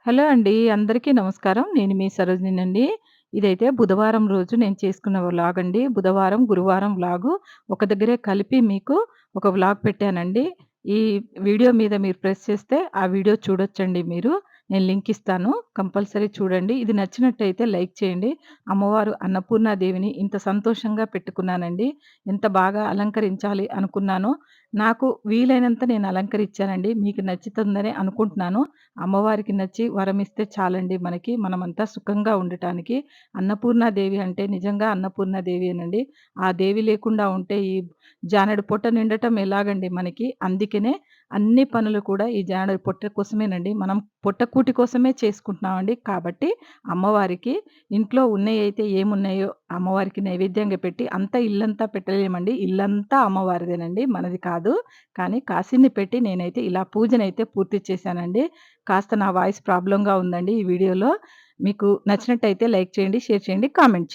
Hello అండి. అందరికీ నమస్కారం. నేను మీ సరోజినండి. ఇదైతే బుధవారం రోజు నేను చేసుకున్న వ్లాగ్ అండి. బుధవారం, గురువారం వ్లాగు ఒక దగ్గరే కలిపి మీకు ఒక వ్లాగ్ పెట్టానండి. ఈ వీడియో మీద మీరు ప్రెస్ చేస్తే ఆ వీడియో చూడొచ్చండి మీరు. నేను లింక్ ఇస్తాను. కంపల్సరీ చూడండి. ఇది నచ్చినట్టయితే లైక్ చేయండి. అమ్మవారు అన్నపూర్ణాదేవిని ఇంత సంతోషంగా పెట్టుకున్నానండి. ఎంత బాగా అలంకరించాలి అనుకున్నానో, నాకు వీలైనంత నేను అలంకరించానండి. మీకు నచ్చుతుందనే అనుకుంటున్నాను. అమ్మవారికి నచ్చి వరమిస్తే చాలండి మనకి. మనమంతా సుఖంగా ఉండటానికి. అన్నపూర్ణాదేవి అంటే నిజంగా అన్నపూర్ణాదేవియేనండి. ఆ దేవి లేకుండా ఉంటే ఈ జానెడు పొట్ట నిండటం ఎలాగండి మనకి. అందుకనే అన్ని పనులు కూడా ఈ జానెడు పొట్ట కోసమేనండి. మనం పొట్టకూటి కోసమే చేసుకుంటున్నామండి. కాబట్టి అమ్మవారికి ఇంట్లో ఉన్నయైతే ఏమున్నాయో అమ్మవారికి నైవేద్యంగా పెట్టి అంతా ఇల్లంతా పెట్టలేమండి. ఇల్లంతా అమ్మవారిదేనండి. మనది కాదు. కానీ కాసిన్ని పెట్టి నేనైతే ఇలా పూజనైతే పూర్తి చేశానండి. కాస్త నా వాయిస్ ప్రాబ్లమ్‌గా ఉందండి ఈ వీడియోలో. మీకు నచ్చినట్టయితే లైక్ చేయండి, షేర్ చేయండి, కామెంట్ చేయండి.